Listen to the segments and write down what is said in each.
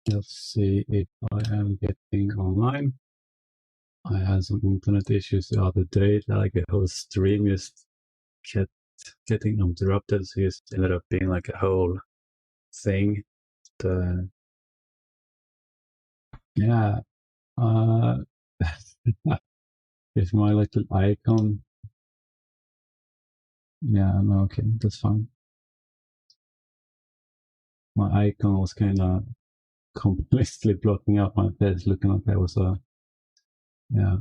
Let's see if I am getting online. I had some internet issues the other day, like a whole stream just kept getting interrupted, so it ended up being like a whole thing. Yeah, it's my little icon. Yeah, no, okay, that's fine. My icon was kind of completely blocking out my face, looking like I was a, yeah.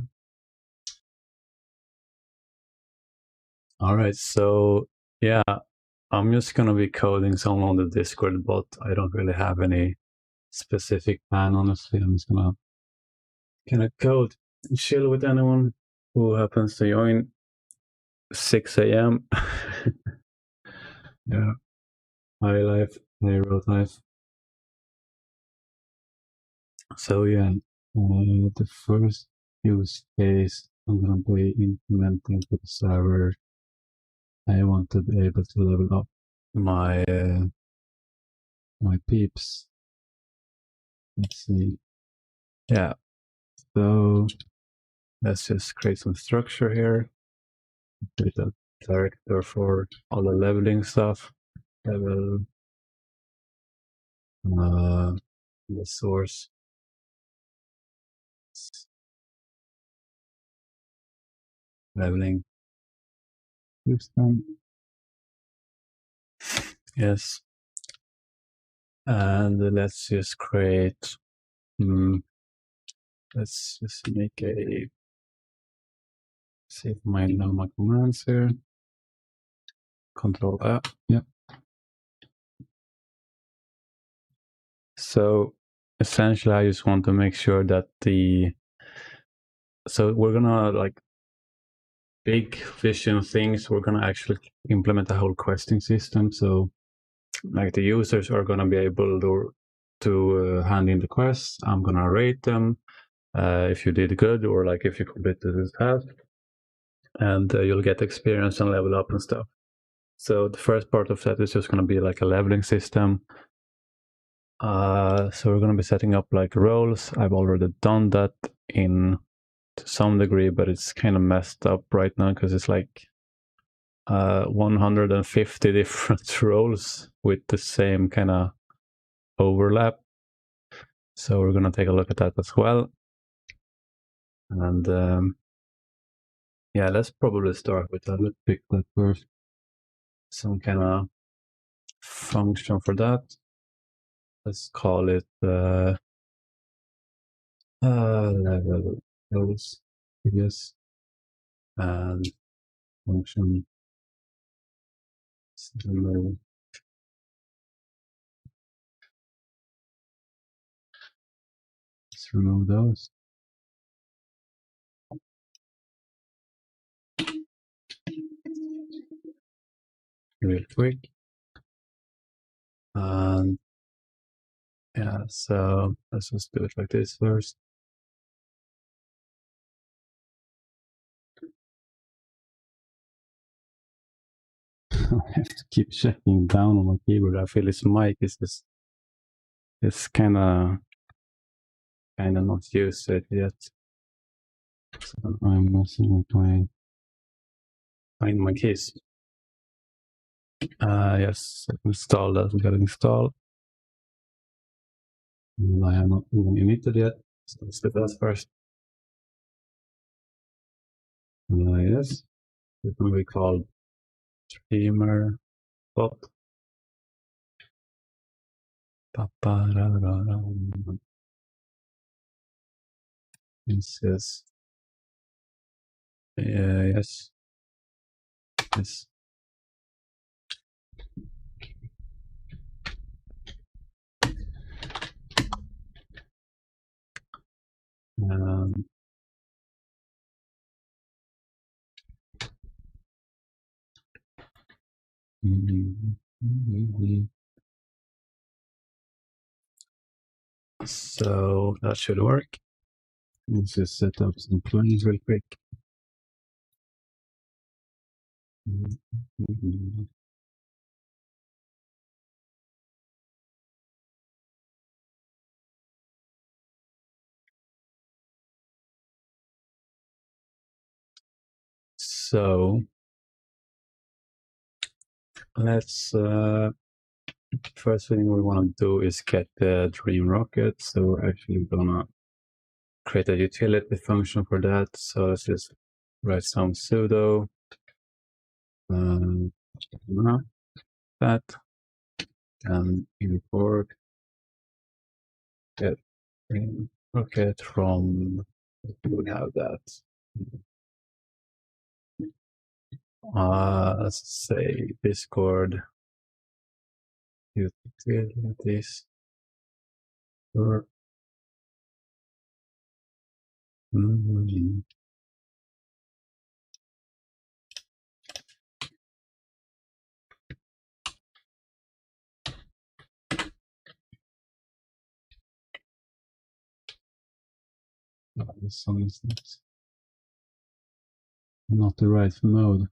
All right, so yeah, I'm just gonna be coding some on the Discord bot. I don't really have any specific plan, honestly. I'm just gonna code and chill with anyone who happens to join 6 a.m. Yeah, high life, high road life. So yeah, the first use case I'm gonna be implementing for the server. I want to be able to level up my my peeps. Let's see. Yeah. So let's just create some structure here. Create a director for all the leveling stuff. Level the source. Leveling. Houston. Yes. And let's just create. Let's just make a. Save my normal commands here. Control F. Yep. So essentially, I just want to make sure that so we're gonna like big vision things. We're gonna actually implement a whole questing system. So like the users are gonna be able to hand in the quests. I'm gonna rate them if you did good or like if you completed this task, and you'll get experience and level up and stuff. So the first part of that is just gonna be like a leveling system. So we're going to be setting up like roles. I've already done that to some degree, but it's kind of messed up right now because it's like 150 different roles with the same kind of overlap. So we're going to take a look at that as well. And yeah, let's probably start with that. Let's pick that first. Some kind of function for that. Let's call it level roles, yes, and function. Let's remove those. Real quick. And yeah, so let's just do it like this first. I have to keep checking down on my keyboard. I feel this mic is just, it's kind of not used to it yet. So I'm messing with find my keys. Yes, install that. We got to install. And I have not even emitted yet. So let's do that first. Yes, it will be called streamer bot. This is yes. Yes. So that should work. Let's just set up some plugins real quick. So let's first thing we want to do is get the Dream Rocket. So we're actually gonna create a utility function for that. So let's just write some sudo that and import get Dream Rocket from, we have that. Let's say Discord utilities. Sure. Some instance. Not the right mode.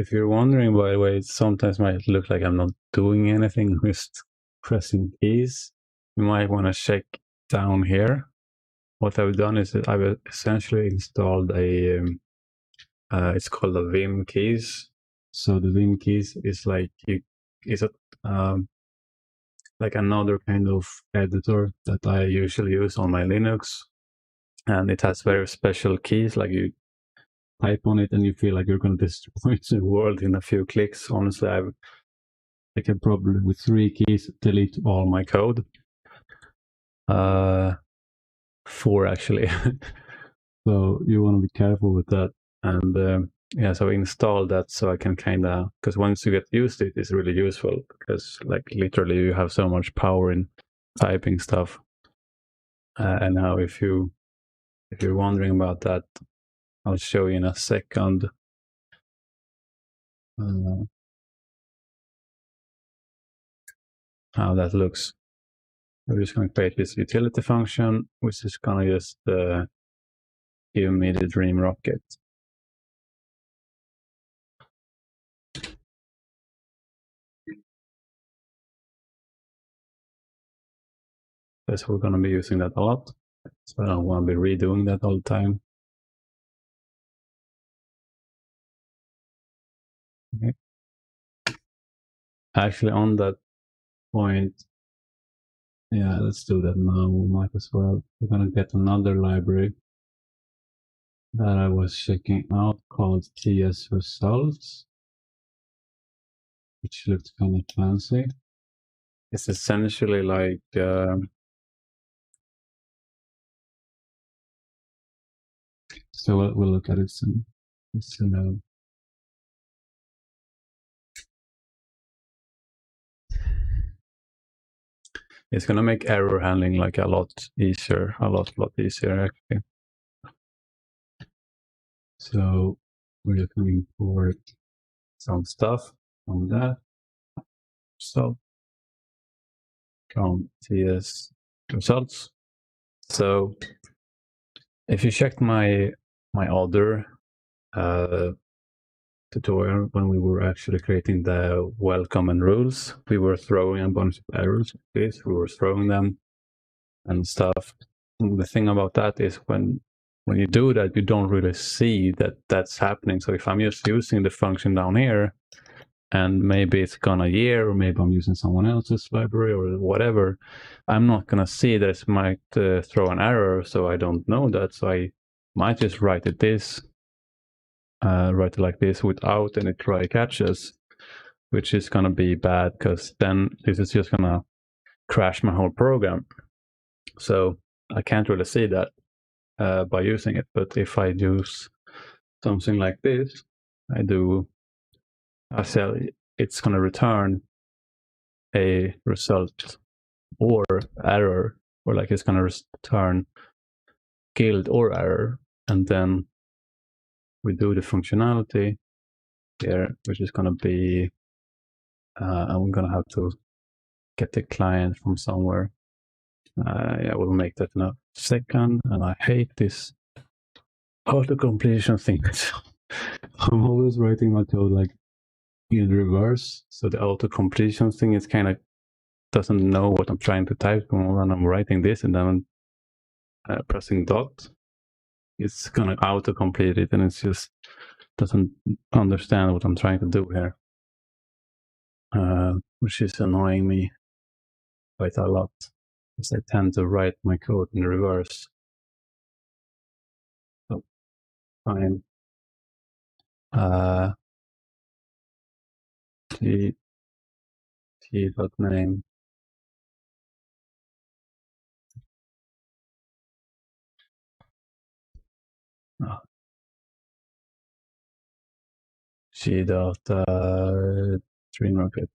If you're wondering, by the way, it sometimes might look like I'm not doing anything, just pressing keys. You might want to check down here. What I've done is that I've essentially installed a, it's called a Vim keys. So the Vim keys is like like another kind of editor that I usually use on my Linux, and it has very special keys. Like you type on it and you feel like you're going to destroy the world in a few clicks. Honestly, I can probably with 3 keys delete all my code. 4 actually. So you want to be careful with that. And yeah, so I installed that so I can kind of, because once you get used to it, it's really useful, because like literally you have so much power in typing stuff. And now if you're wondering about that, I'll show you in a second. How that looks. We're just going to create this utility function, which is going to just give me the Dream Rocket. So we're going to be using that a lot. So I don't want to be redoing that all the time. Okay. Actually, on that point, yeah, let's do that now. We might as well. We're going to get another library that I was checking out called TS Results, which looks kind of fancy. It's essentially like so we'll look at it soon. It's going to make error handling like a lot easier, a lot easier actually. So we're looking for some stuff on that. So from TS results. So if you checked my other tutorial when we were actually creating the welcome and rules, we were throwing a bunch of errors. We were throwing them and stuff. And the thing about that is when you do that, you don't really see that that's happening. So if I'm just using the function down here, and maybe it's gone a year, or maybe I'm using someone else's library or whatever, I'm not gonna see that it might throw an error, so I don't know that. So I might just write it like this without any try catches, which is gonna be bad, because then this is just gonna crash my whole program. So I can't really see that by using it. But if I use something like this, I say it's going to return a result or error, or like it's going to return guild or error, and then we do the functionality here, which is going to be, I'm going to have to get the client from somewhere. Yeah, we'll make that in a second. And I hate this auto-completion thing. I'm always writing my code like in reverse. So the auto-completion thing is kind of doesn't know what I'm trying to type when I'm writing this, and then pressing dot, it's gonna auto-complete it, and it's just doesn't understand what I'm trying to do here, which is annoying me quite a lot, because I tend to write my code in reverse. So fine. T.name. Oh. G dot dream rocket.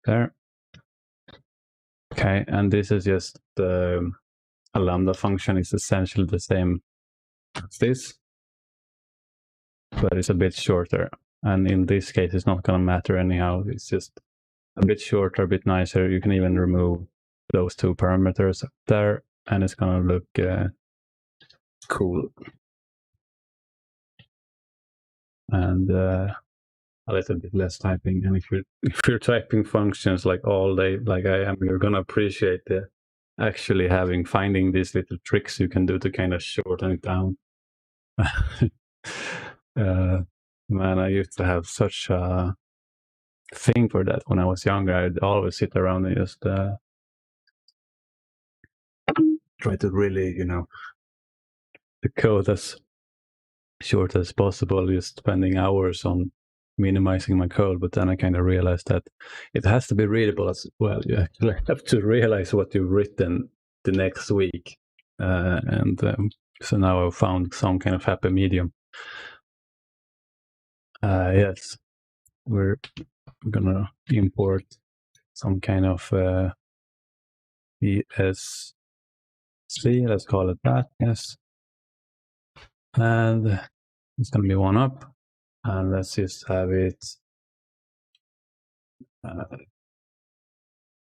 There. Okay, and this is just a lambda function. It's essentially the same as this, but it's a bit shorter. And in this case, it's not going to matter anyhow. It's just a bit shorter, a bit nicer. You can even remove those two parameters up there, and it's going to look cool. And a little bit less typing. And if you're typing functions like all day, like I am, you're going to appreciate the actually finding these little tricks you can do to kind of shorten it down. Man, I used to have such a thing for that when I was younger. I'd always sit around and just try to really, the code as short as possible, just spending hours on minimizing my code. But then I kind of realized that it has to be readable as well. You actually have to realize what you've written the next week. So now I've found some kind of happy medium. Yes, we're gonna import some kind of ESC, let's call it that, yes. And it's gonna be one up, and let's just have it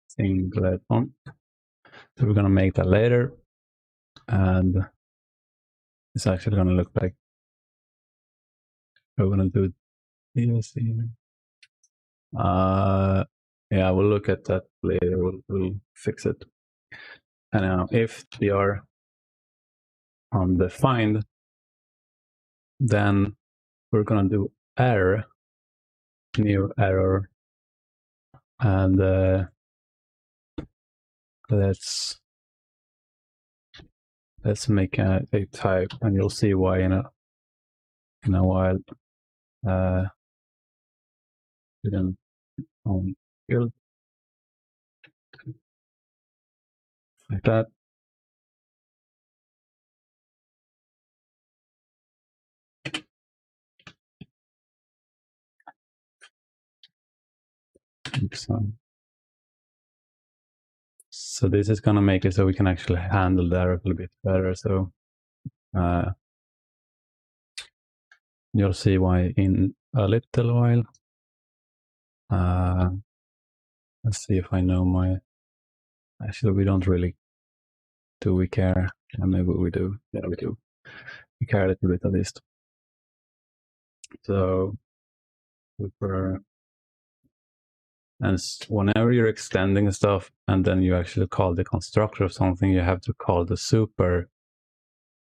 singlet font. So we're gonna make that later, and it's actually gonna look like we're gonna do ESC. Yeah, we'll look at that later. We'll fix it. And now, if we are on the find, then we're gonna do error, new error, and let's make a type, and you'll see why in a while. Then on field like that. So this is going to make it so we can actually handle the error a little bit better. So you'll see why in a little while. Let's see if I know my. Actually, we don't really. Do we care? Yeah, maybe we do. Yeah, we do. We care a little bit at least. So, and whenever you're extending stuff and then you actually call the constructor of something, you have to call the super,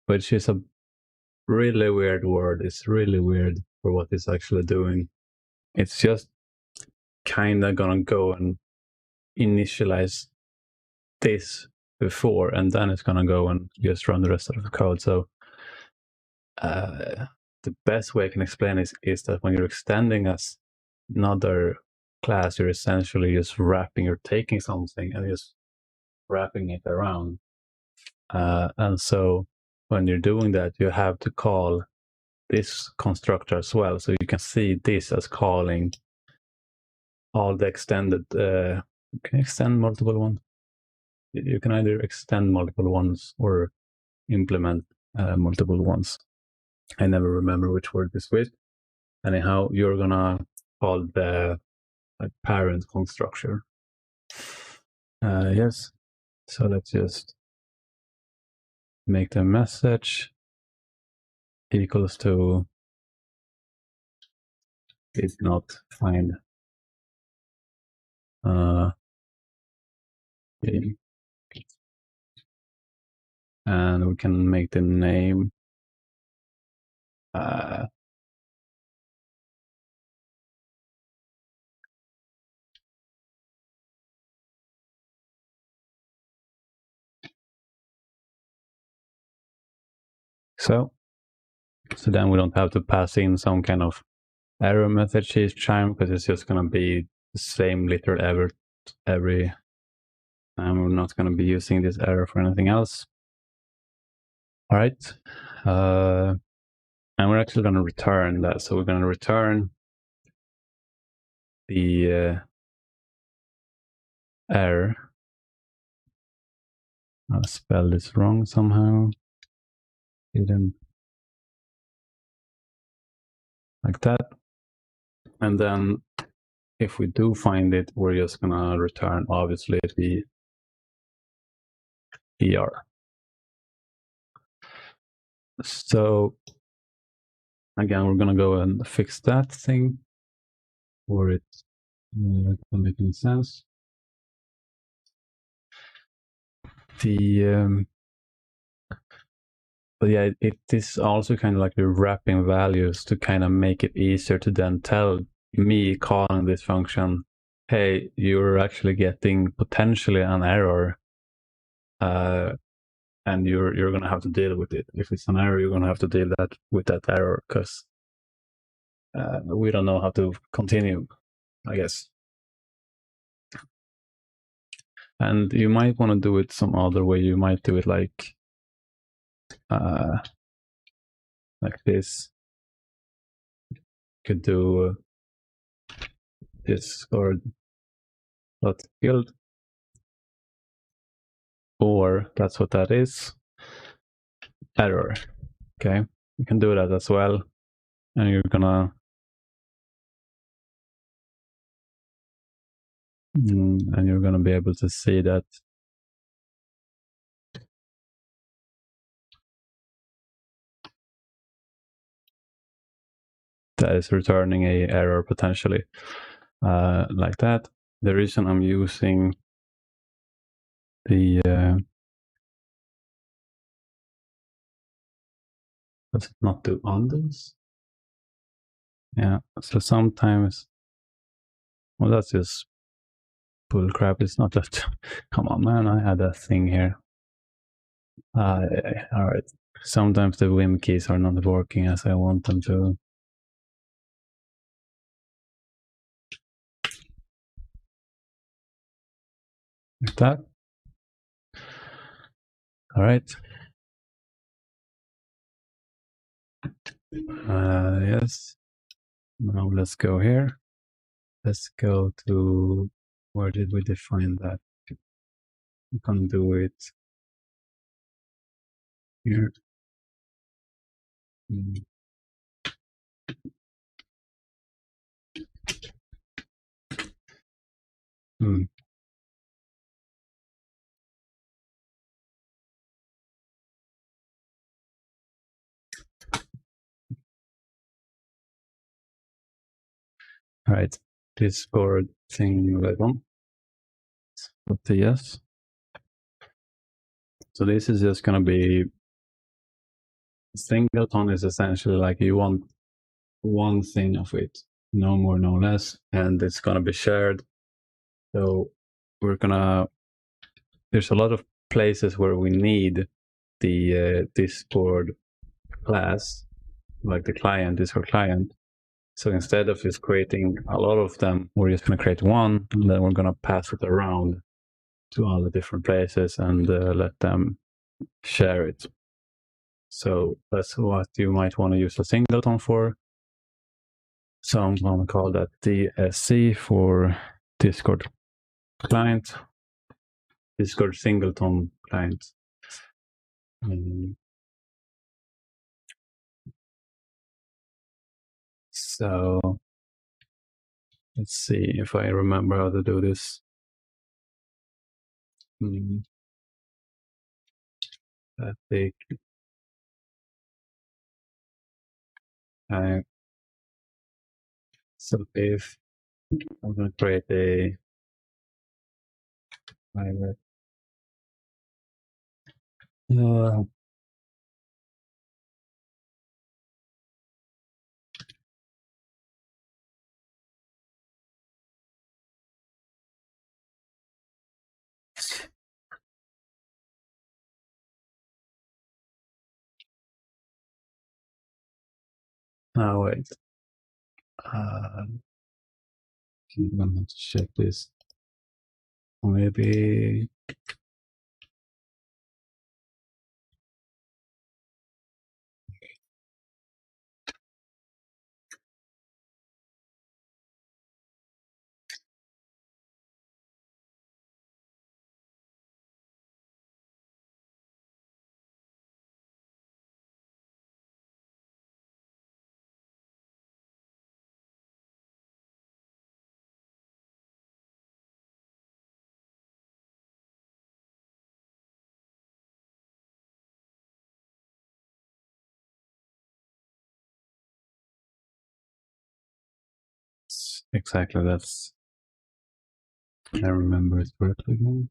which is a really weird word. It's really weird for what it's actually doing. It's just kind of gonna go and initialize this before, and then it's gonna go and just run the rest of the code. So the best way I can explain is that when you're extending another class, you're essentially just you're taking something and just wrapping it around. And so when you're doing that, you have to call this constructor as well. So you can see this as calling all the extended, can you extend multiple ones? You can either extend multiple ones or implement multiple ones. I never remember which word is which. Anyhow, you're gonna call the parent constructor. Yes. So let's just make the message equals to did not find game. And we can make the name so then we don't have to pass in some kind of error message each time, because it's just going to be the same literal error every time. We're not going to be using this error for anything else. All right. And we're actually going to return that. So we're going to return the error. I spelled this wrong somehow. Didn't like that. And then if we do find it, we're just going to return, obviously, the ER. So again, we're going to go and fix that thing, or it's not making sense. But yeah, it is also kind of like we're wrapping values to kind of make it easier to then tell me calling this function, hey, you're actually getting potentially an error, and you're going to have to deal with it. If it's an error, you're going to have to deal with that error, because we don't know how to continue, I guess. And you might want to do it some other way. You might do it like this. You could do Discord.guild, or that's what that is, error. Okay, you can do that as well, and you're gonna be able to see that that is returning a error potentially, like that. The reason I'm using the does it not do undos? Yeah, so sometimes, well, that's just bull crap. It's not just come on, man, I had a thing here. All right, sometimes the Vim keys are not working as I want them to. Like that. All right. Yes. Now let's go here. Let's go to, where did we define that? We can do it here. All right, Discord thing level. Put the yes. So this is just going to be, singleton is essentially like you want one thing of it, no more, no less, and it's going to be shared. So we're gonna, there's a lot of places where we need the Discord class, like the client, Discord client. So instead of just creating a lot of them, we're just going to create one, and then we're going to pass it around to all the different places and let them share it. So that's what you might want to use a singleton for. So I'm going to call that DSC for Discord client, Discord singleton client. So let's see if I remember how to do this. Static. So if I'm going to create a private wait. I'm going to check this. Maybe exactly that's. I remember it correctly now.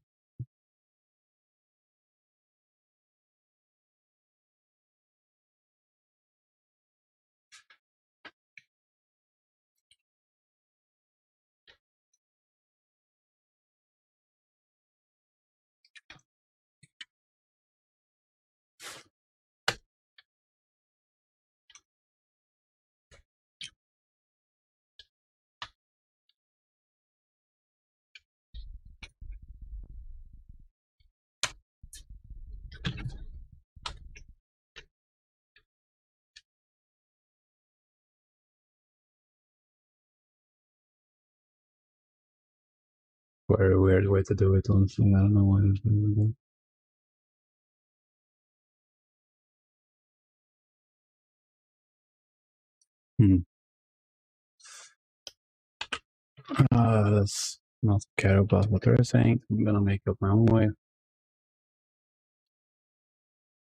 Very weird way to do it, honestly. I don't know why it's doing that. Let's not care about what they're saying. I'm gonna make up my own way.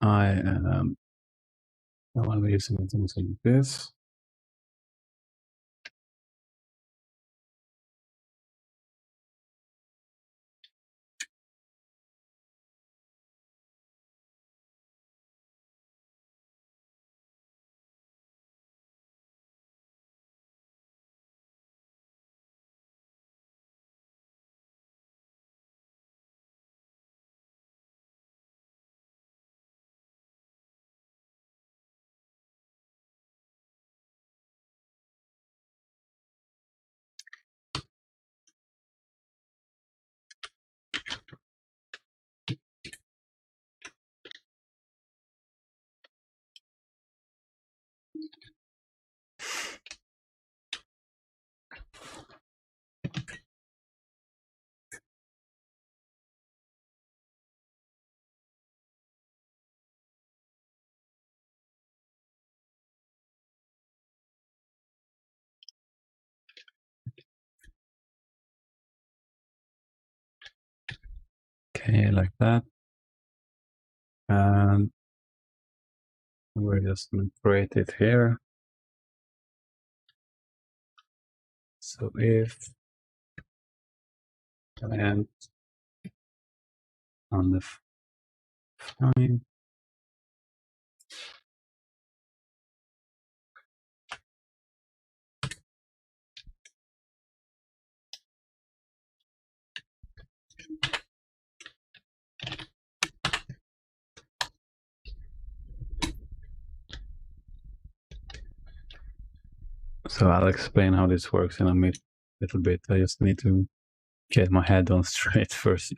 I want to be using something like this. Okay, like that. And we're just going to create it here. So if and on the fine. So I'll explain how this works in a little bit. I just need to get my head on straight first.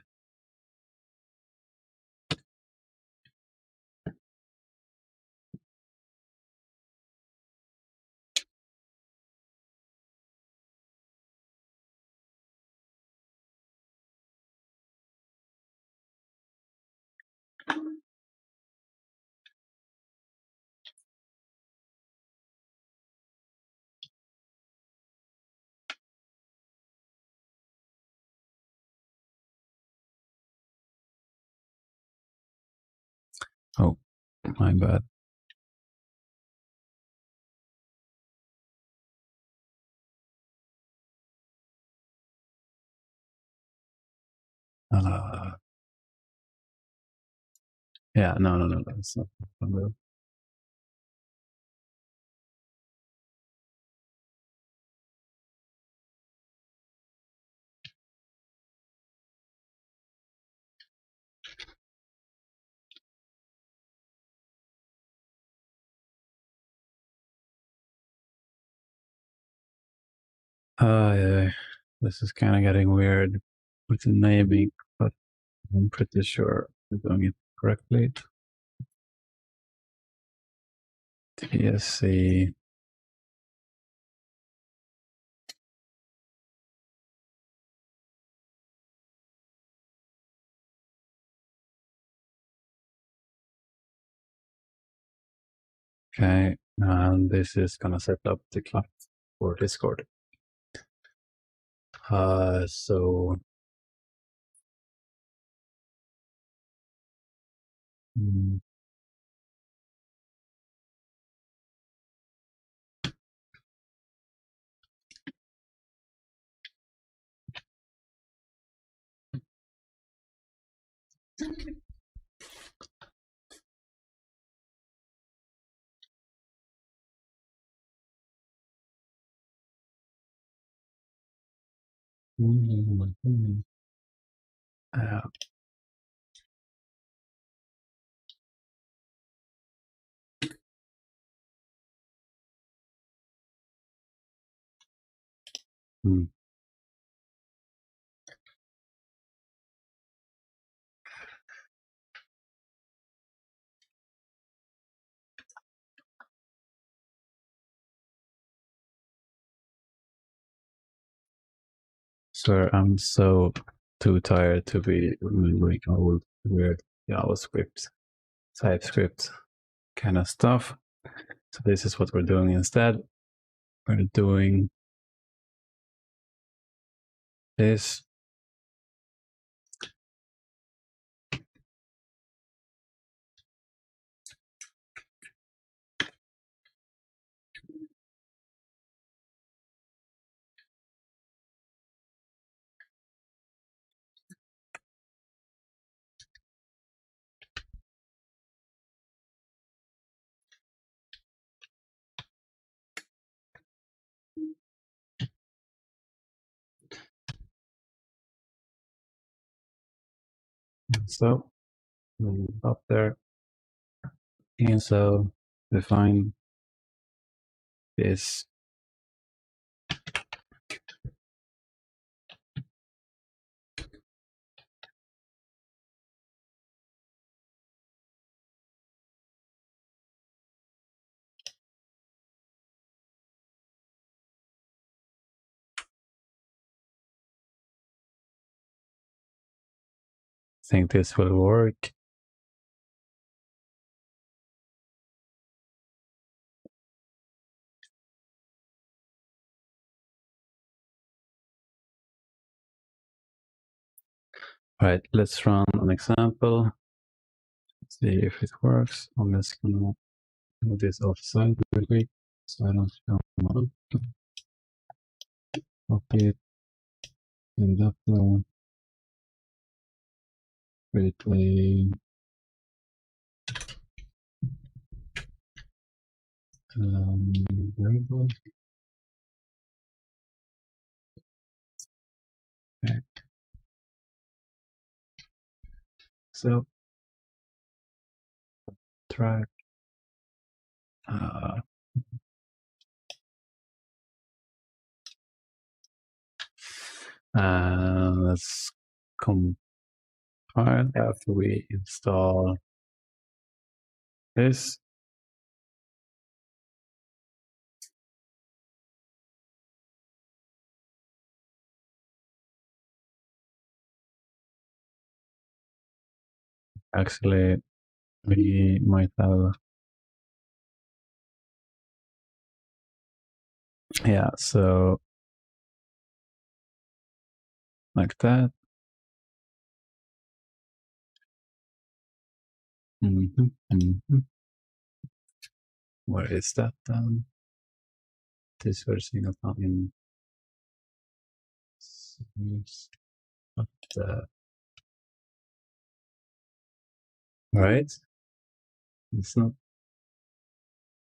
Oh, my bad. Yeah, no, that's not from yeah, this is kind of getting weird with the naming, but I'm pretty sure we're doing it correctly. TSC. Okay, and this is gonna set up the client for Discord. So mm, uh, mm. So I'm so too tired to be remembering old weird JavaScript, TypeScript kind of stuff. So this is what we're doing instead. We're doing this. So up there, and so define this think this will work. All right, let's run an example. See if it works. I'm just gonna move this offside real quick so I don't show model. Copy it, build up the create a variable. Okay. So track let's compile after we install this. Actually, we might have, yeah, so like that. Where is that then? This version is not in. What the? Right? It's not.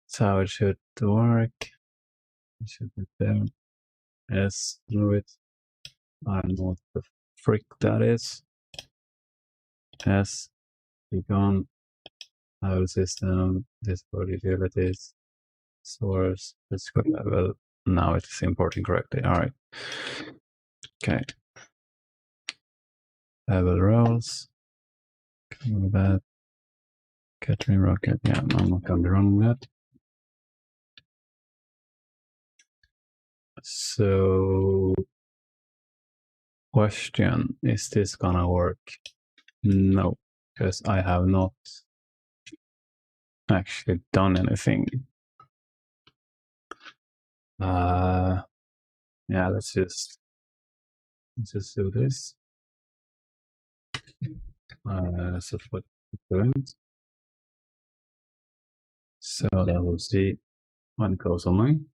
That's how it should work. It should be there. Yes, do it. I don't know what the frick that is. Yes, beacon, level system, Discord utilities, source, Discord level. Now it is importing correctly. All right. Okay. Level roles. With that. Catering rocket. Yeah, I'm not gonna be wrong with that. So, question: is this gonna work? No, because I have not actually done anything. Yeah, let's just do this. So what current. So that will see when it goes online.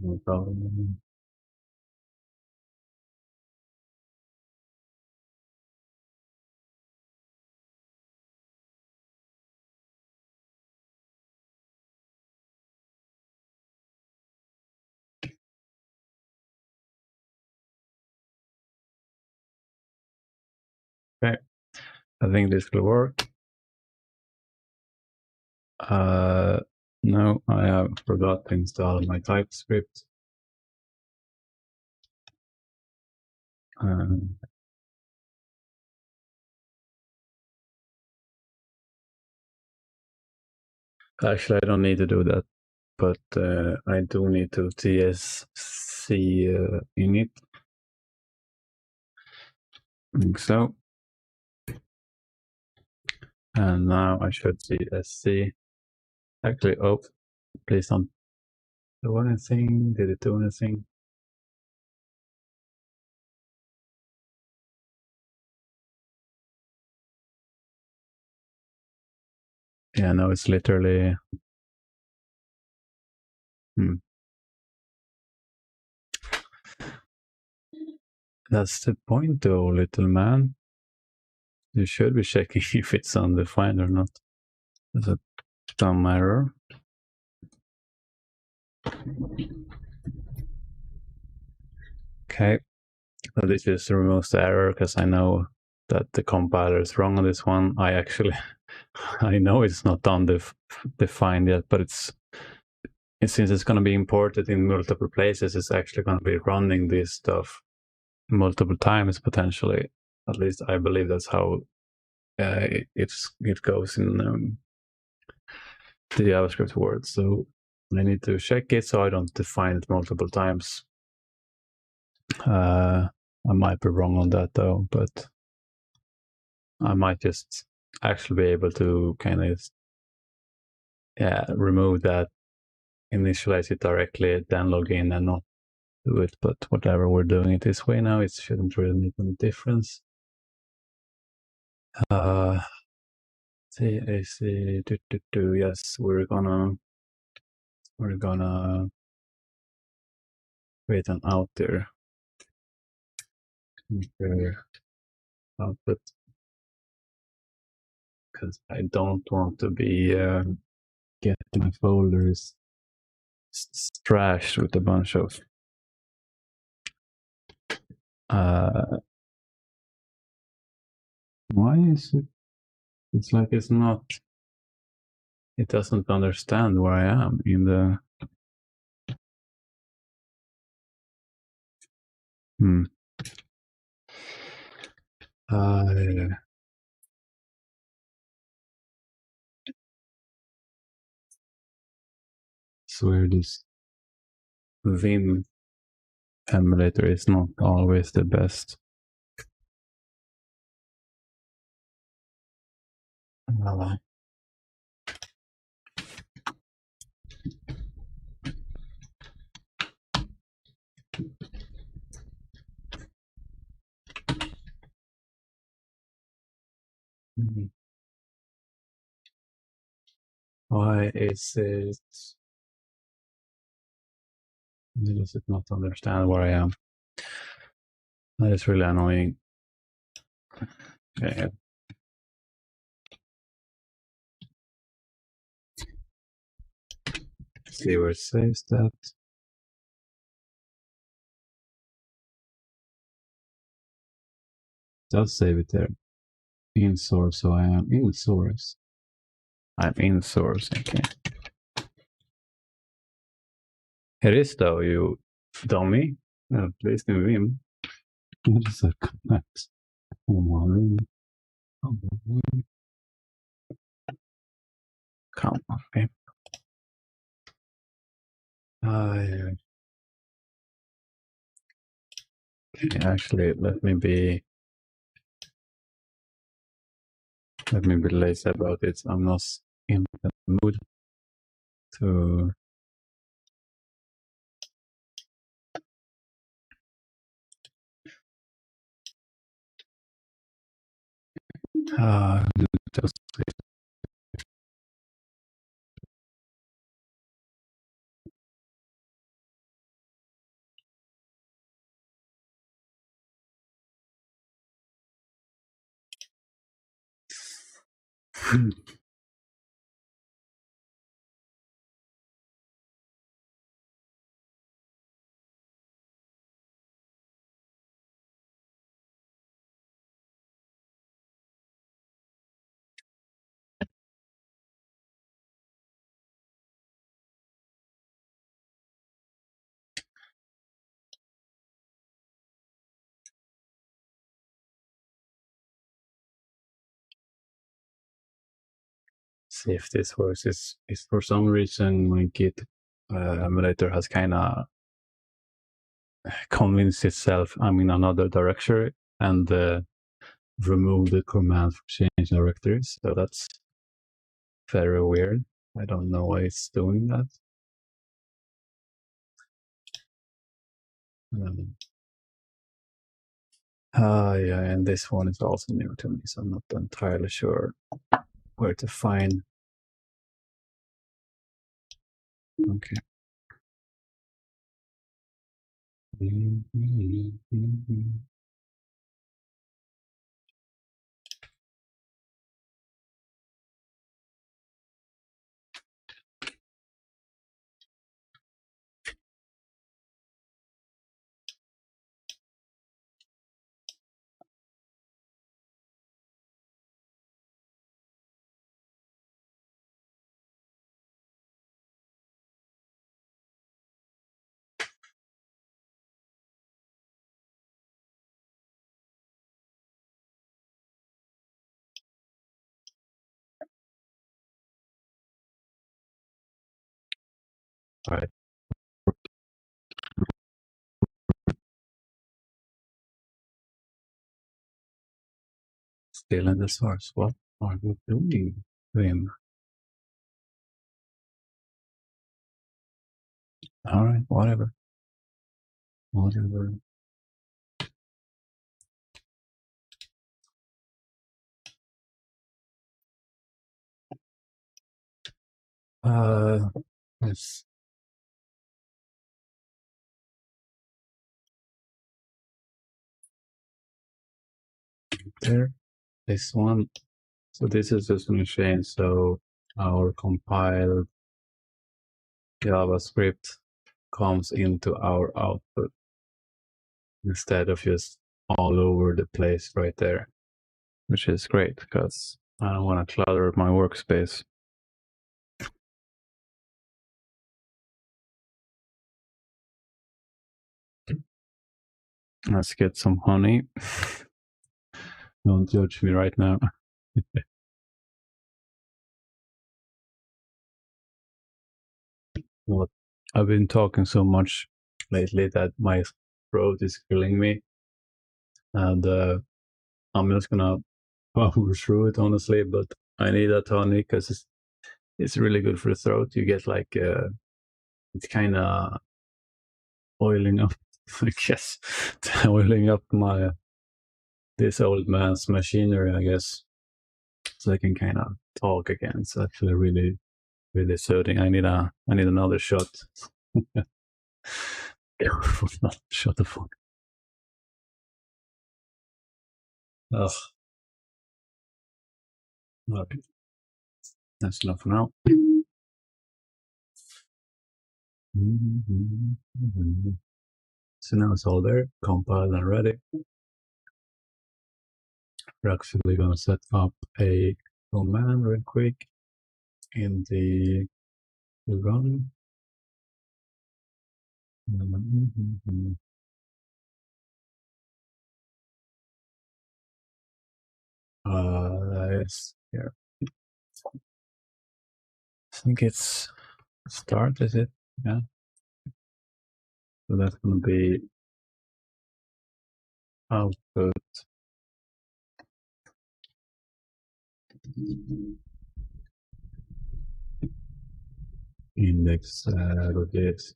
No problem. Okay, I think this will work. No, I have forgot to install my TypeScript. Actually, I don't need to do that, but I do need to TSC init. I think so. And now I should see SC. Actually, oh, please don't do anything. Did it do anything? Yeah, no, it's literally. That's the point, though, little man. You should be checking if it's undefined or not. There's a dumb error. Okay, so this just removes the error because I know that the compiler is wrong on this one. I actually, I know it's not undefined yet, but since it's going to be imported in multiple places, it's actually going to be running this stuff multiple times potentially. At least I believe that's how it goes in the JavaScript world. So I need to check it so I don't define it multiple times. I might be wrong on that though, but I might just actually be able to kind of remove that, initialize it directly, then log in and not do it. But whatever, we're doing it this way now, it shouldn't really make any difference. TAC, yes, we're gonna create an out there. Output, because I don't want to be getting my folders trashed with a bunch of why is it? It's like it's not. It doesn't understand where I am in the. Swear this Vim emulator is not always the best. Why is it? Does it not understand where I am? That is really annoying. Okay. See where it saves that. It does save it there. In source, so I am in source. I'm in source, okay. It is though, you dummy. No, please do Vim. What is a connect? Come on, okay. Actually, let me be lazy about it. I'm not in the mood to just see if this works. Is for some reason my Git emulator has kind of convinced itself I'm in another directory and remove the command for change directories. So that's very weird. I don't know why it's doing that. Yeah, and this one is also new to me, so I'm not entirely sure where to find. Okay. All right. Still in the source. What are you doing, Vim? All right, whatever. Whatever. Yes. There. This one. So this is just going to change. So our compiled JavaScript comes into our output instead of just all over the place right there, which is great because I don't want to clutter my workspace. Let's get some honey. Don't judge me right now. What? I've been talking so much lately that my throat is killing me, and I'm just gonna power through it honestly. But I need a tonic because it's really good for the throat. You get like it's kind of oiling up, I guess, oiling up my this old man's machinery, I guess. so I can kind of talk again. It's actually really, really soothing. I need another shot. Shut the fuck. Ugh. Okay. That's enough for now. So now it's all there, compiled and ready. We're actually going to set up a command real quick in the run. Yes, here. I think it's start, is it? Yeah. So that's going to be output. Index this.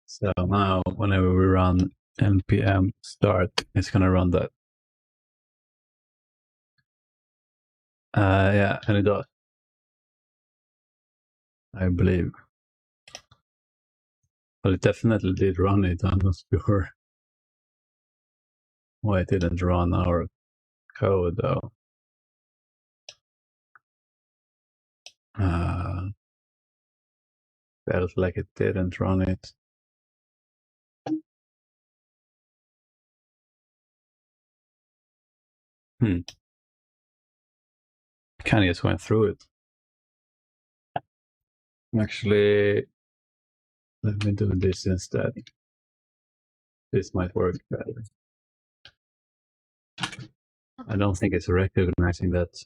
So now whenever we run npm start, it's going to run that. Yeah, and it does, I believe. Well, it definitely did run it. I'm not sure why it didn't run our code though. Felt like it didn't run it. Kind of just went through it. Actually, let me do this instead. This might work better. I don't think it's recognizing that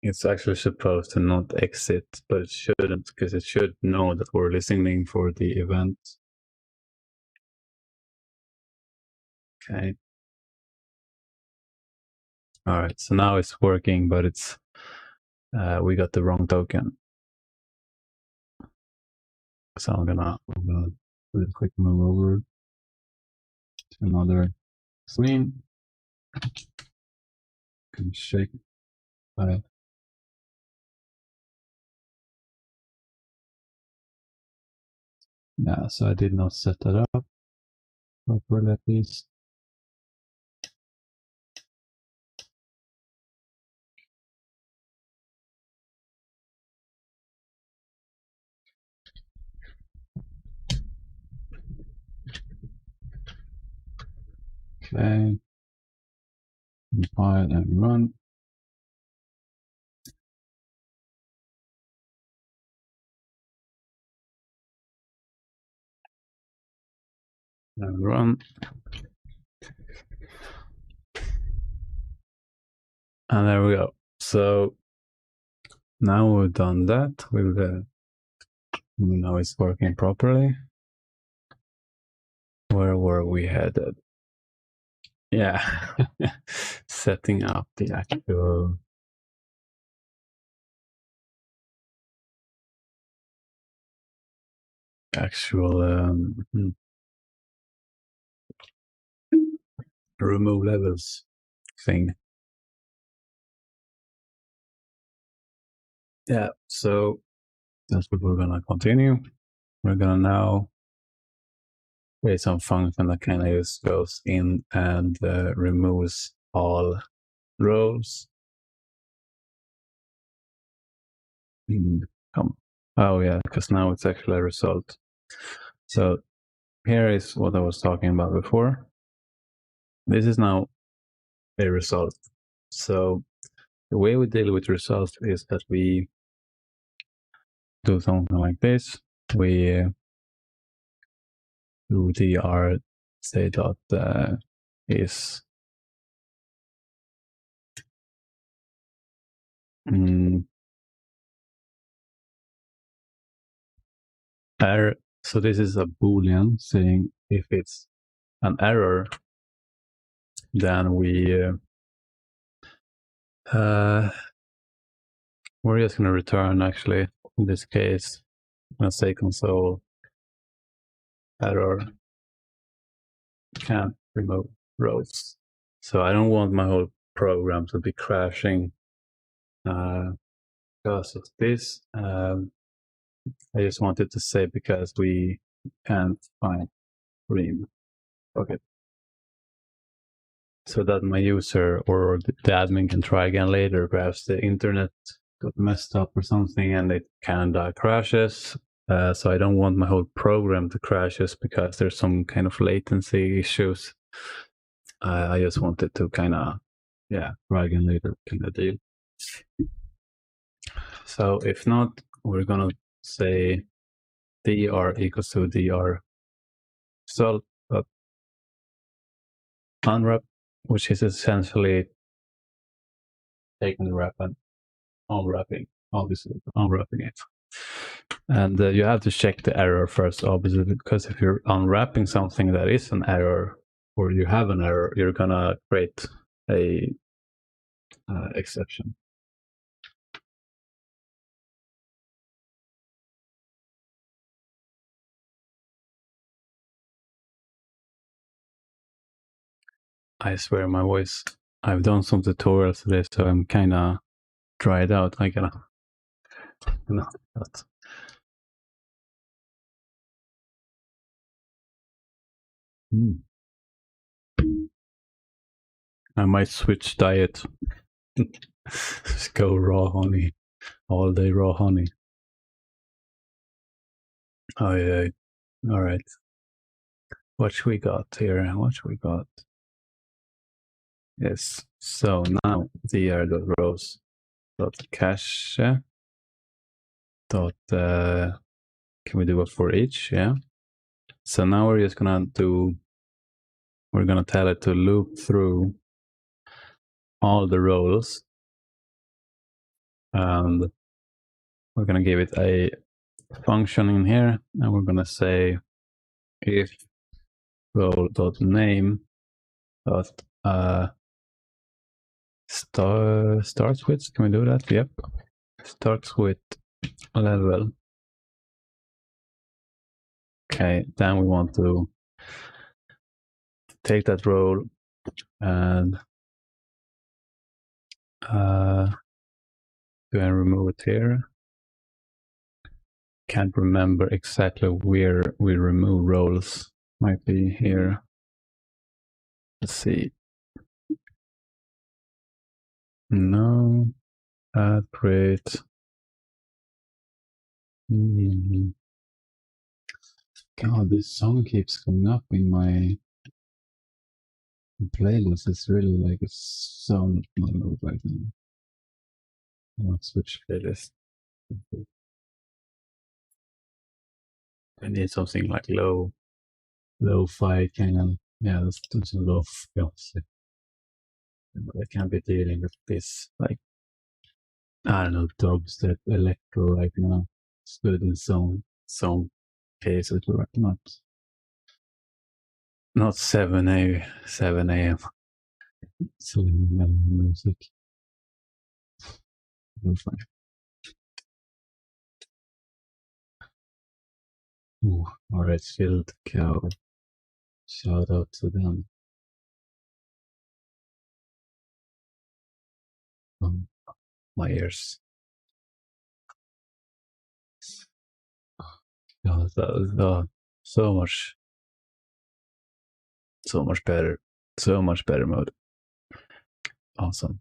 it's actually supposed to not exit, but it shouldn't, because it should know that we're listening for the event. Okay. All right, so now it's working, but it's we got the wrong token. So I'm gonna do a quick move over to another screen. Can shake. Yeah, so I did not set that up properly at least. Okay. Compile and run. And run. And there we go. So now we've done that. Now it's working properly. Where were we headed? Yeah, setting up the actual remove levels thing. Yeah, so that's what we're gonna continue. We're gonna now create some function that kind of just goes in and removes all rows. Oh yeah, because now it's actually a result. So here is what I was talking about before. This is now a result. So the way we deal with results is that we do something like this. We do dr say dot is error. So this is a boolean saying if it's an error, then we're just going to return, actually, in this case, let's say console error can't remove rows. So I don't want my whole programs will be crashing because of this. I just wanted to say because we can't find Ream. Okay. So that my user or the admin can try again later. Perhaps the internet got messed up or something and it kind of crashes. So I don't want my whole program to crash just because there's some kind of latency issues. I just wanted to kind of, try again later kind of deal. So if not, we're gonna say dr equals to dr result unwrap, which is essentially taking the wrap and unwrapping, obviously unwrapping it. And you have to check the error first, obviously, because if you're unwrapping something that is an error or you have an error, you're gonna create a exception. I swear my voice, I've done some tutorials today, so I'm kind of dried out. I gotta, I might switch diet. Just go raw honey, all day raw honey. Oh yeah, all right. What we got here? What we got? Yes. So now dr.rows dot cache dot can we do it for each? Yeah. So now we're just gonna tell it to loop through all the rows, and we're gonna give it a function in here, and we're gonna say if row dot name dot starts with, can we do that? Yep. Starts with level. Okay, then we want to take that row and go and remove it here. Can't remember exactly where we remove roles. Might be here. Let's see. No. Add create. God, this song keeps coming up in my playlist. It's really like a song mode right now. I'll switch playlist. I need something like low-fi kind of, let's do some low-fi. I can't be dealing with this, like, I don't know, dubstep, electro right now. It's good in some cases, but not 7 a.m. 7 a.m. music. Fine. Ooh, alright, Field Cow. Shout out to them. My ears. God, that was so much better. So much better mode. Awesome.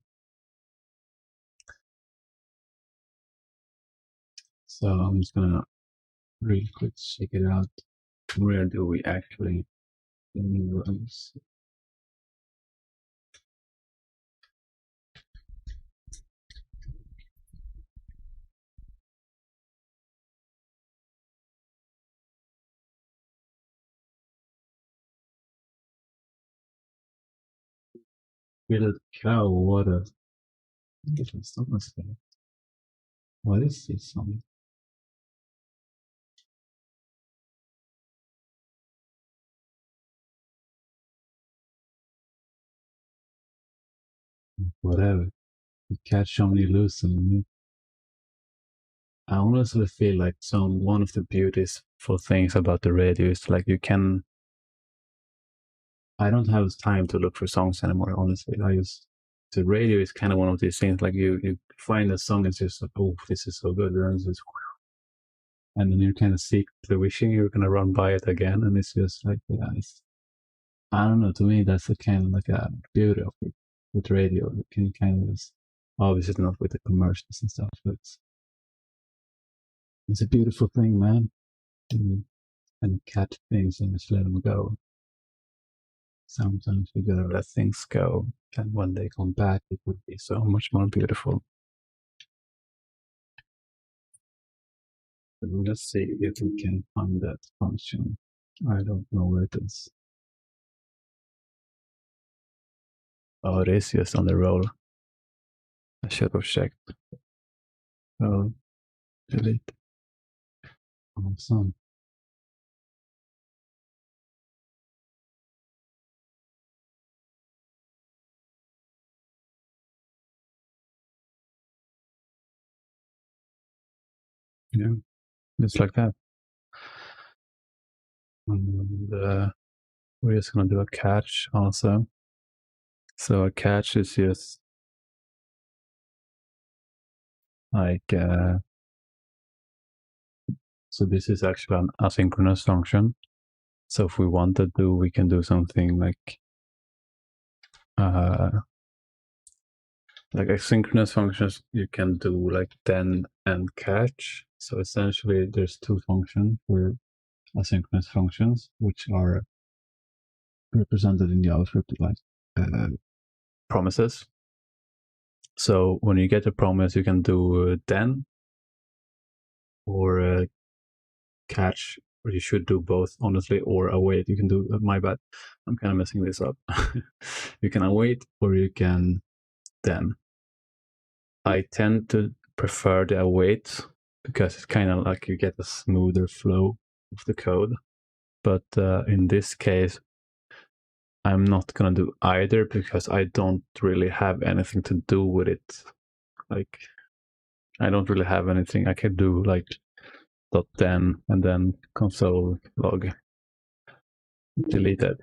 So I'm just gonna really quick check it out. Where do we actually rooms? Field Cow, what a different stuff. What is this song? Whatever. You catch some, you lose some. I honestly feel like one of the beautiful things about the radio is like I don't have time to look for songs anymore, honestly. I just the radio is kind of one of these things. Like you find a song, it's just like, oh, this is so good, and then you kind of seek the wishing you're gonna run by it again, and it's just like, yeah, I don't know. To me, that's the kind of like a beauty of it with radio. You can kind of just, obviously not with the commercials and stuff, but it's a beautiful thing, man. And catch things and just let them go. Sometimes we gotta let things go, and when they come back, it would be so much more beautiful. But let's see if we can find that function. I don't know where it is. Oh, it is just on the roll. I should have checked. Oh, delete. Awesome. Yeah, just like that. And we're just gonna do a catch also. So a catch is just like, so this is actually an asynchronous function. So if we wanted to, we can do something like asynchronous functions. You can do like then and catch. So essentially, there's two functions for asynchronous functions, which are represented in JavaScript like promises. So when you get a promise, you can do then or catch, or you should do both, honestly, or await. You can do, my bad, I'm kind of messing this up. You can await or you can then. I tend to prefer the await because it's kind of like you get a smoother flow of the code. But in this case, I'm not gonna do either because I don't really have anything to do with it. Like, I don't really have anything. I can do like .then and then console log deleted.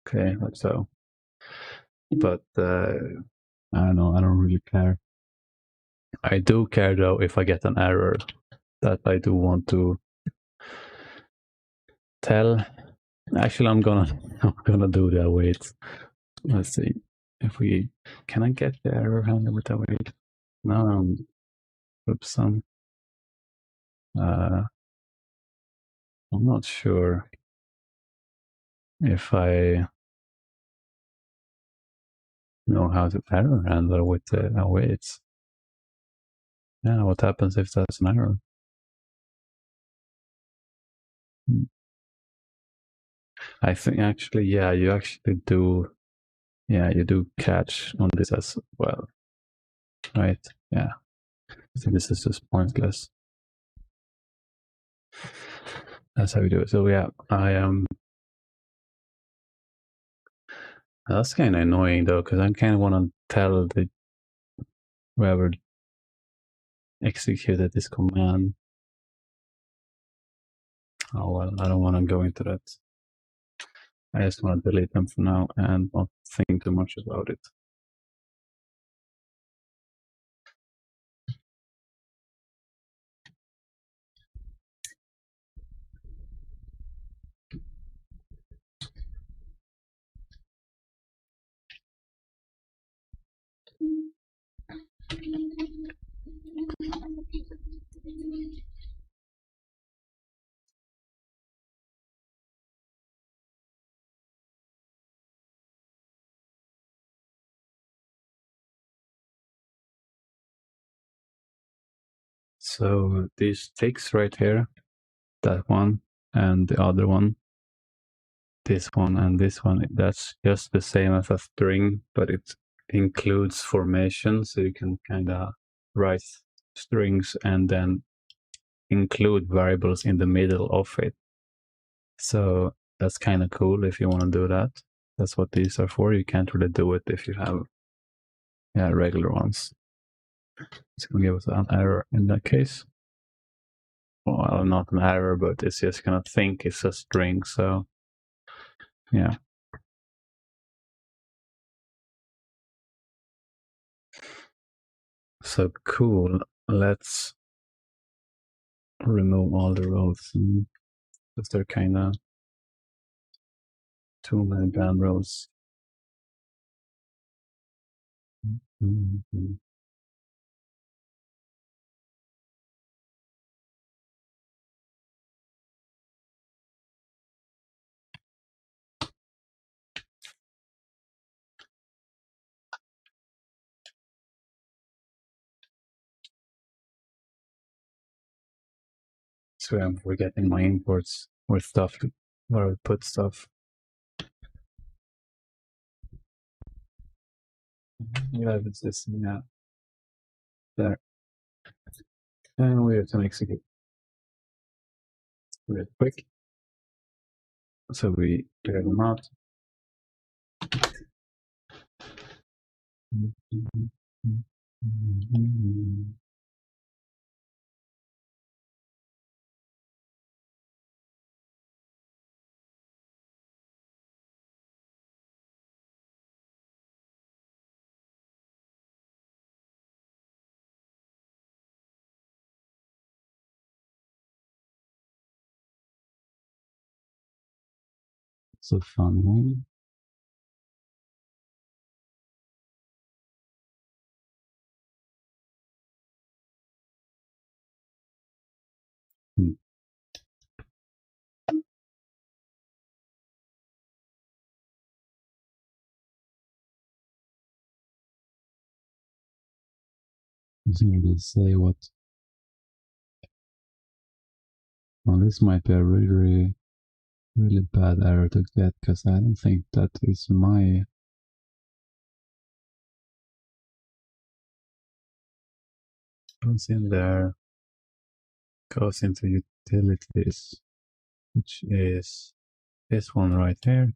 Okay, like so. But I don't know. I don't really care. I do care though if I get an error that I do want to tell. Actually, I'm gonna do the await. Let's see if we can I get the error handler with await. No, oops. I'm not sure if I know how to error handle with the awaits. Yeah, what happens if there's an error? I think actually, yeah, you actually do. Yeah, you do catch on this as well, right? Yeah. I think this is just pointless. That's how we do it. So yeah, I am. That's kind of annoying though, because I kind of want to tell the whoever executed this command. Oh well, I don't want to go into that. I just want to delete them for now and not think too much about it. So these ticks right here, that one and the other one, this one and this one, that's just the same as a string, but it includes formation, so you can kind of write strings and then include variables in the middle of it. So that's kind of cool if you want to do that. That's what these are for. You can't really do it if you have regular ones. It's going to give us an error in that case. Well, not an error, but it's just going to think it's a string. So yeah. So cool. Let's remove all the rows because they're kind of too many band rows. Mm-hmm. So I'm forgetting my imports or stuff where I put stuff. Yeah, it's this now. There. And we have to execute real quick. So we clear them out. It's a fun one. I was going to say what. Well, this might be a really bad error to get because I don't think that is my. Goes in there, goes into utilities, which is this one right here.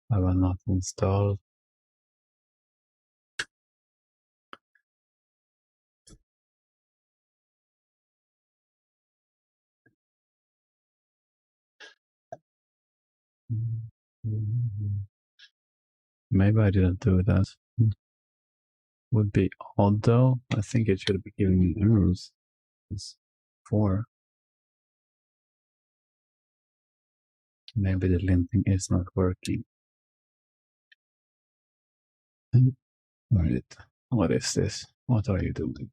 I will not install. Maybe I didn't do that. Would be odd though. I think it should be giving me errors. It's 4. Maybe the linting is not working. Right. What is this? What are you doing?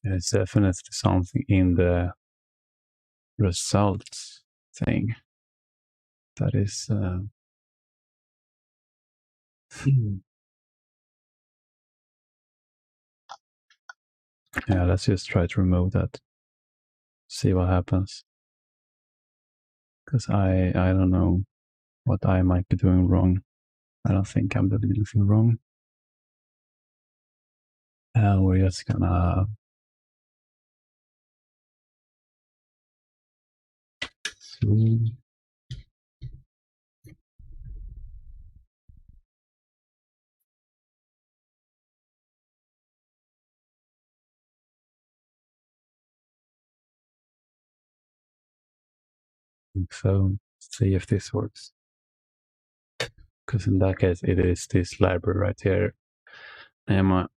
There's definitely something in the results thing that is. Yeah, let's just try to remove that. See what happens. Because I don't know what I might be doing wrong. I don't think I'm doing anything wrong. We're just gonna see. So see if this works. Because in that case, it is this library right here. And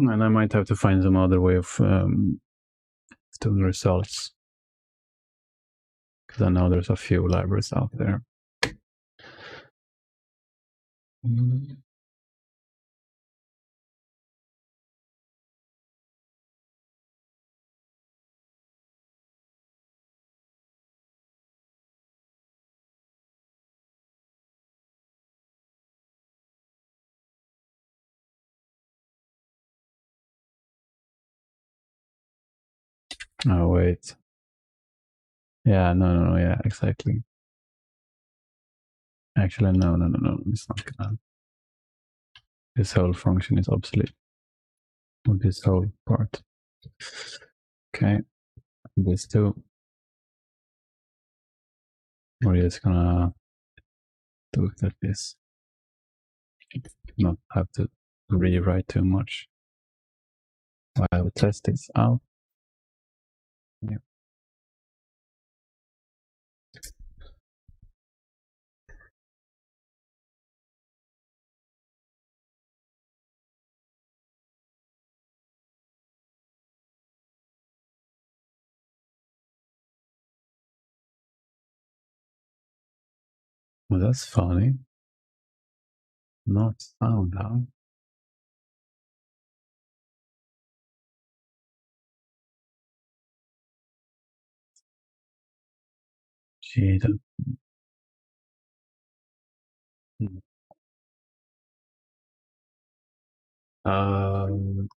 I might have to find some other way of doing results. Because I know there's a few libraries out there. Oh, wait. Yeah, no, yeah, exactly. Actually, no, it's not gonna. This whole function is obsolete. With this whole part. Okay, this too. We're just gonna do it like this. Not have to rewrite too much. I will test this out. Yeah. Well, that's funny. Not found out. Shit. Um,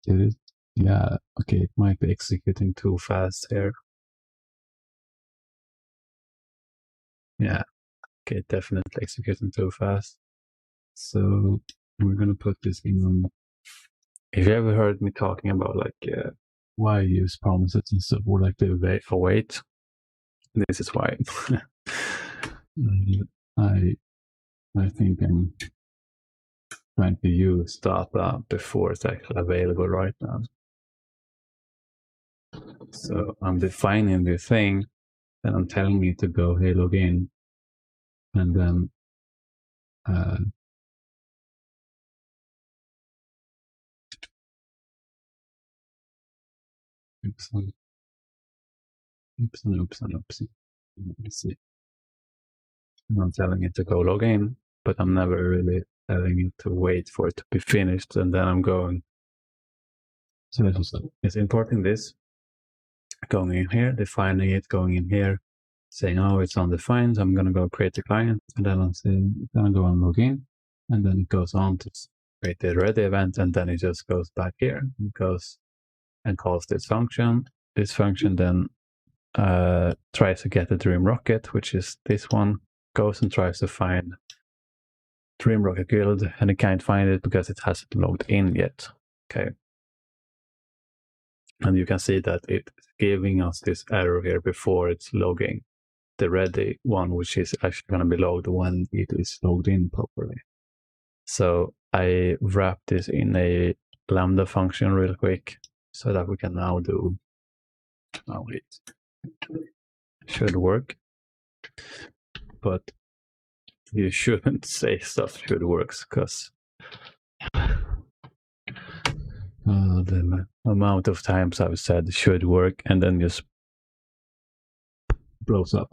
did it? Yeah, okay, it might be executing too fast here. Yeah, okay, definitely executing too fast. So we're gonna put this in. If you ever heard me talking about like why use promises instead of like the await, this is why. I think I'm trying to use data before it's actually available right now. So I'm defining the thing, and I'm telling me to go hey log in, and then oopsie. Let's see. I'm telling it to go log in, but I'm never really telling it to wait for it to be finished, and then I'm going. So it's importing this, going in here, defining it, going in here, saying, oh, it's undefined. So I'm going to go create a client, and then I'm going to go and log in, and then it goes on to create the ready event, and then it just goes back here and goes and calls this function. This function then tries to get the Dream Rocket, which is this one, goes and tries to find Dream Rocket Guild, and it can't find it because it hasn't logged in yet. Okay. And you can see that it's giving us this error here before it's logging the ready one, which is actually going to be logged when it is logged in properly. So I wrap this in a Lambda function real quick so that we can now do, now it should work, but you shouldn't say stuff should work because the amount of times I've said should work and then just blows up.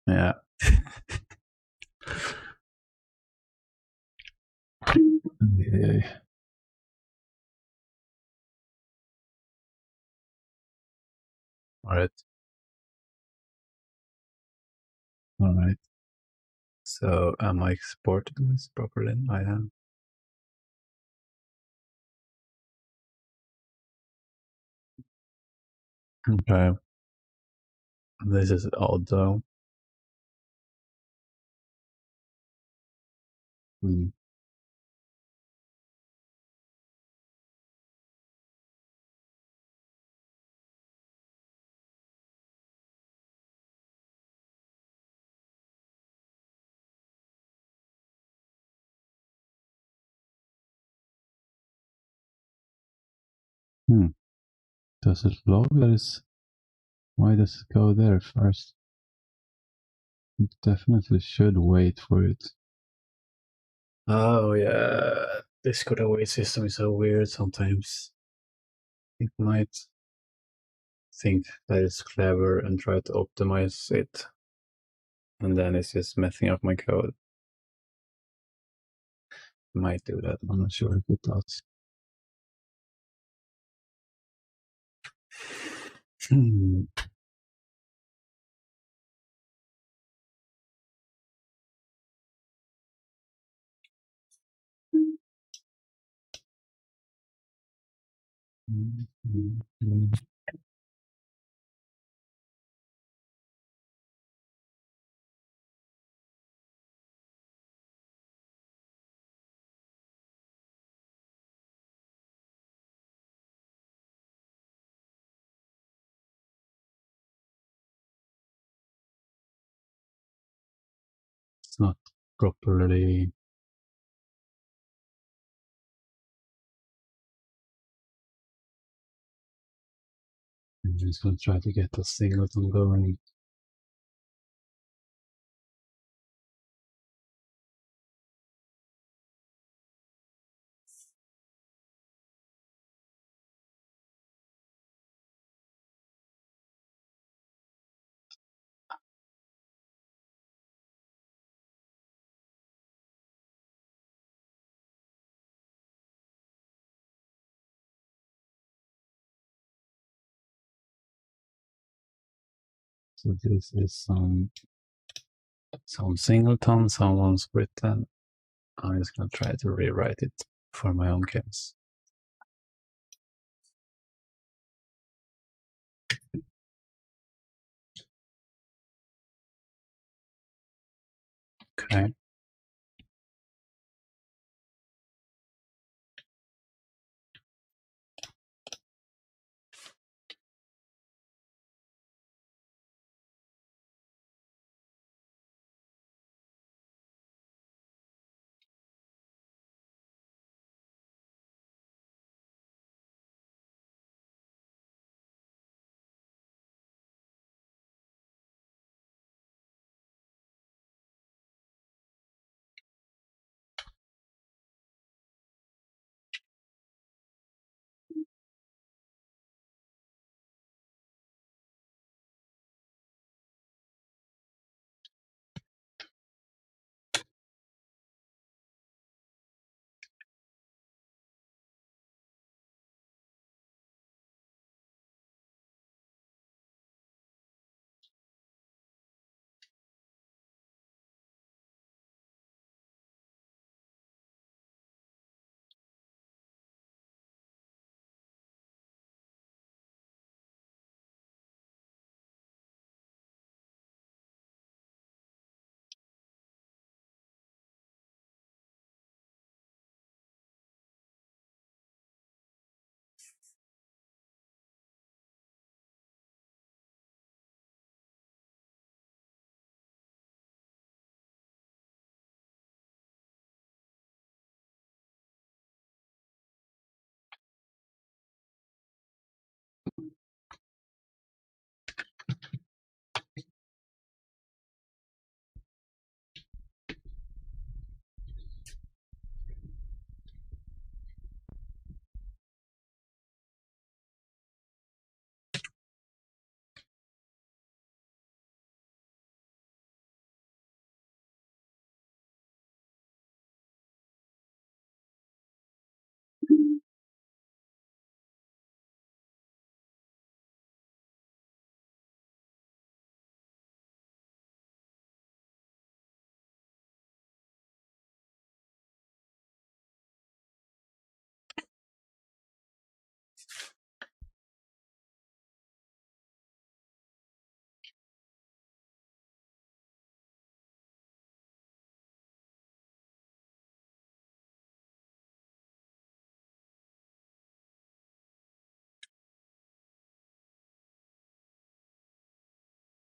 Yeah. Yeah. All right. All right. So am I exporting this properly? I am. Okay. This is odd though. Hmm. Does it log? Why does it go there first? It definitely should wait for it. Oh yeah, Discord await system is so weird sometimes. It might think that it's clever and try to optimize it, and then it's just messing up my code. It might do that. I'm not sure if it does. It's not properly. I'm just gonna try to get a singleton going. So this is some singleton someone's written. I'm just gonna try to rewrite it for my own case. Okay.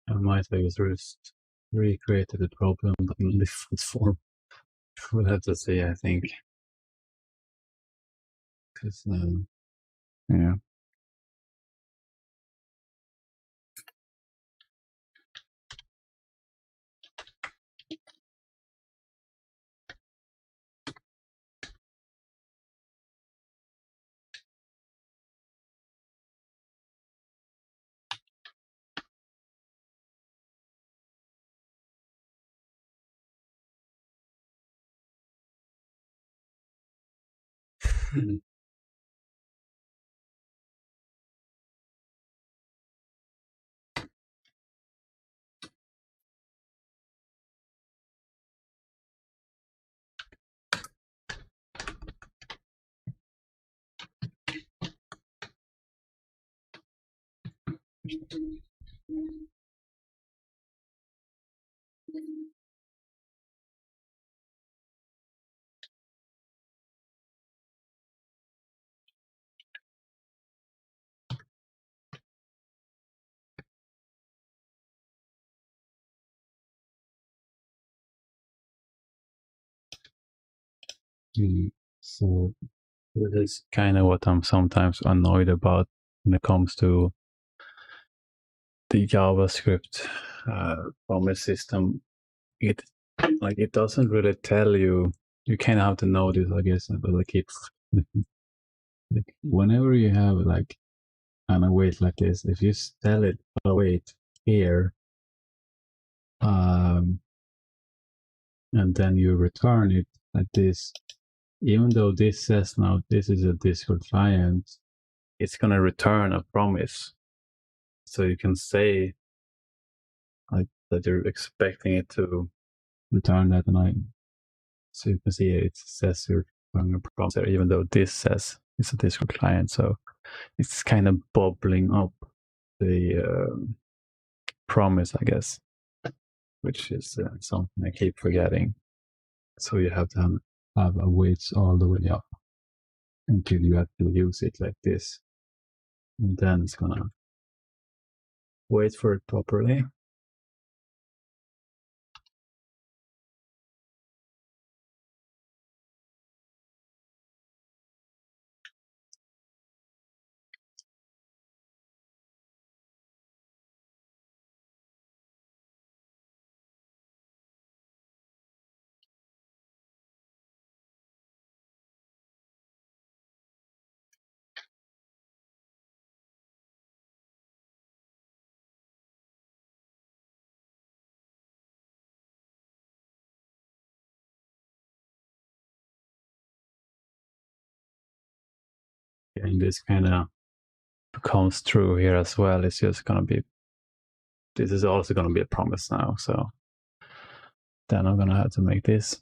I might have just recreated the problem, but in different form. We'll have to see, I think. Because, yeah. So this is kind of what I'm sometimes annoyed about when it comes to the JavaScript promise system. It it doesn't really tell you. You kind of have to know this, I guess. But it's like whenever you have an await like this, if you tell it await here, and then you return it like this, even though this says now this is a Discord client, it's gonna return a promise. So you can say that you're expecting it to return that line. So you can see it says you're returning a promise there, even though this says it's a Discord client. So it's kind of bubbling up the promise, I guess, which is something I keep forgetting. So you have to have awaits all the way up until you actually use it like this. And then it's gonna wait for it properly. And this kind of becomes true here as well. It's just gonna be, this is also gonna be a promise now. So then I'm gonna have to make this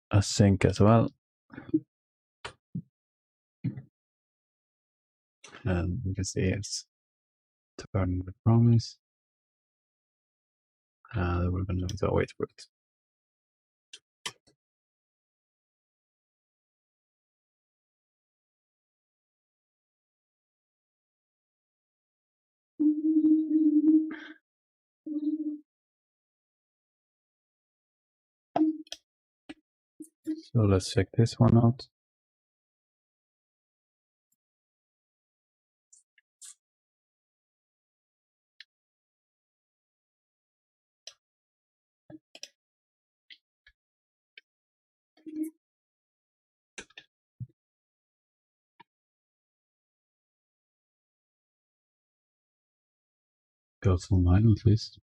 a sync as well. And you can see it's turning the promise. We're gonna need to wait for it. So let's check this one out. Goes online at least.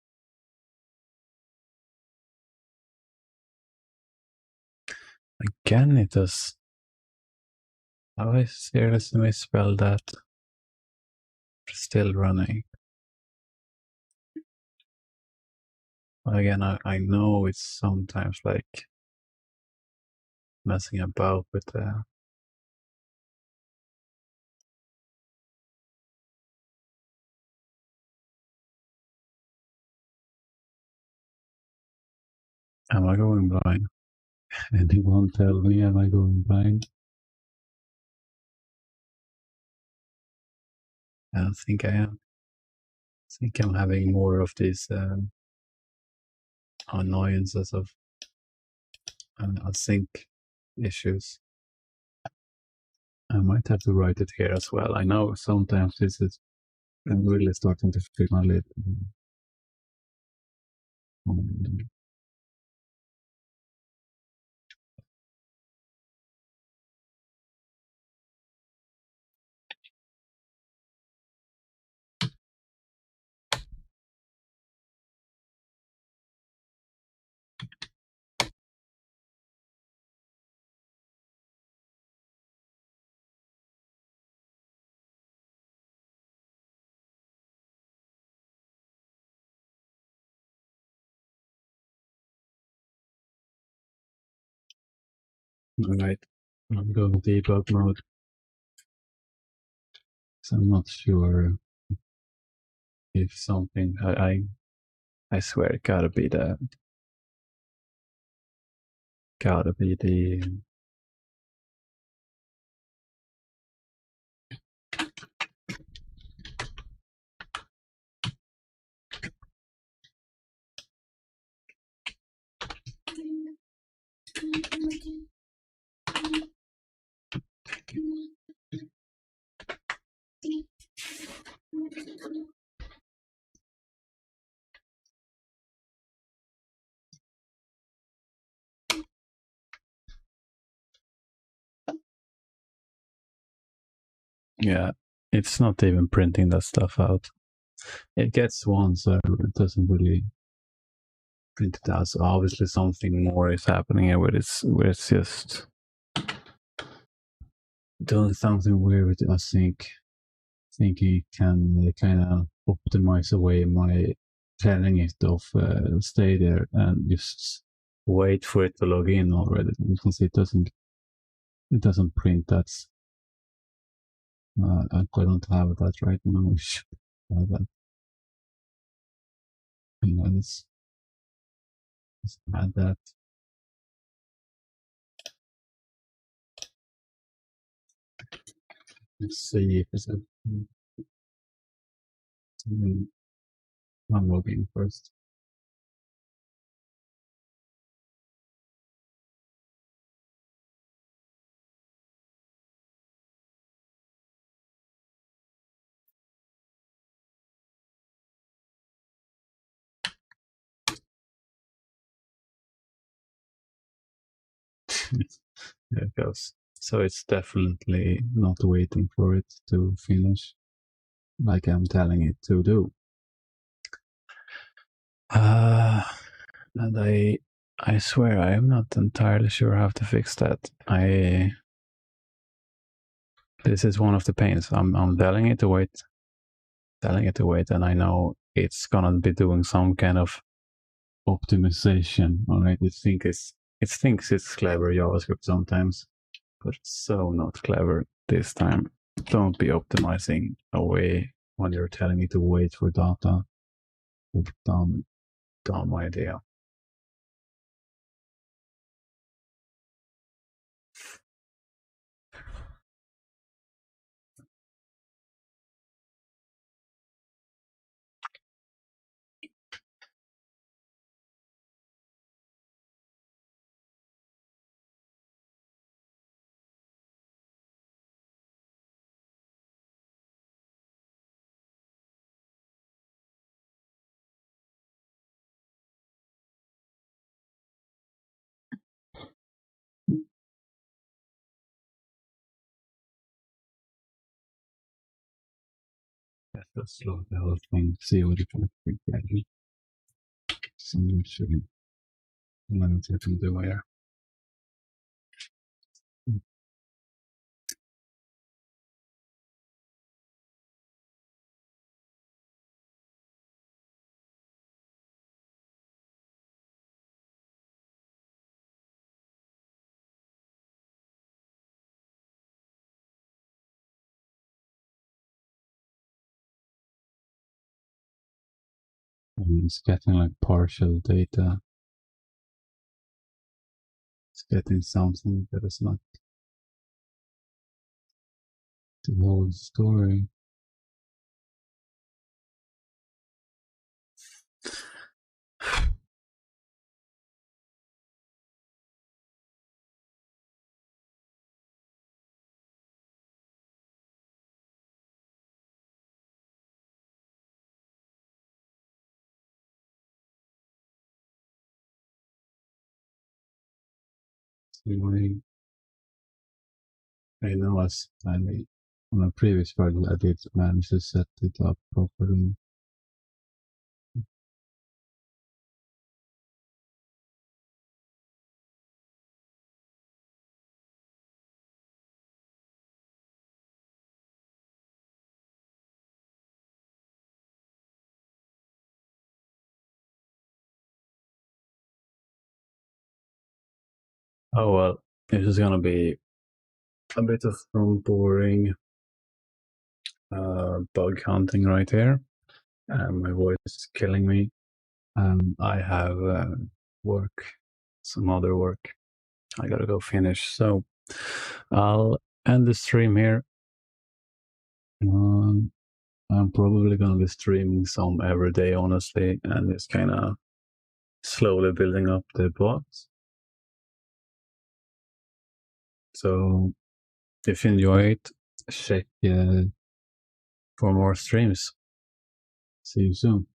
Again, it does. How I seriously misspelled that. Still running. Again, I know it's sometimes like messing about with the. Am I going blind? Anyone tell me, am I going blind? I don't think I am. I think I'm having more of these annoyances of async issues. I might have to write it here as well. I know sometimes this is really starting to feel my lid. All right, I'm going debug mode. So I'm not sure if something, I swear, it gotta be the yeah. It's not even printing that stuff out. It gets one, so it doesn't really print it out. So obviously something more is happening here where it's just doing something weird with it. I think it can kind of optimize away my telling it of stay there and just wait for it to log in already. Because it doesn't print that. I don't have that right now. That. Let's add that. Let's see if it's a. I'm logging first. There it goes. So it's definitely not waiting for it to finish like I'm telling it to do. And I swear I am not entirely sure how to fix that. This is one of the pains. I'm telling it to wait, and I know it's gonna be doing some kind of optimization. All right, it thinks it's clever JavaScript sometimes, but it's so not clever this time. Don't be optimizing away when you're telling it to wait for data. Dumb idea. Let's just slow the whole thing, see what it can get. Something should let it can do here. And it's getting like partial data. It's getting something that is not the whole story. Anyway, I know as I made on a previous project, I did manage to set it up properly. Oh well, this is gonna be a bit of some boring bug hunting right here. My voice is killing me, and I have some other work I gotta go finish. So I'll end the stream here. I'm probably gonna be streaming some every day, honestly, and it's kind of slowly building up the bots. So if you enjoy it, check for more streams. See you soon.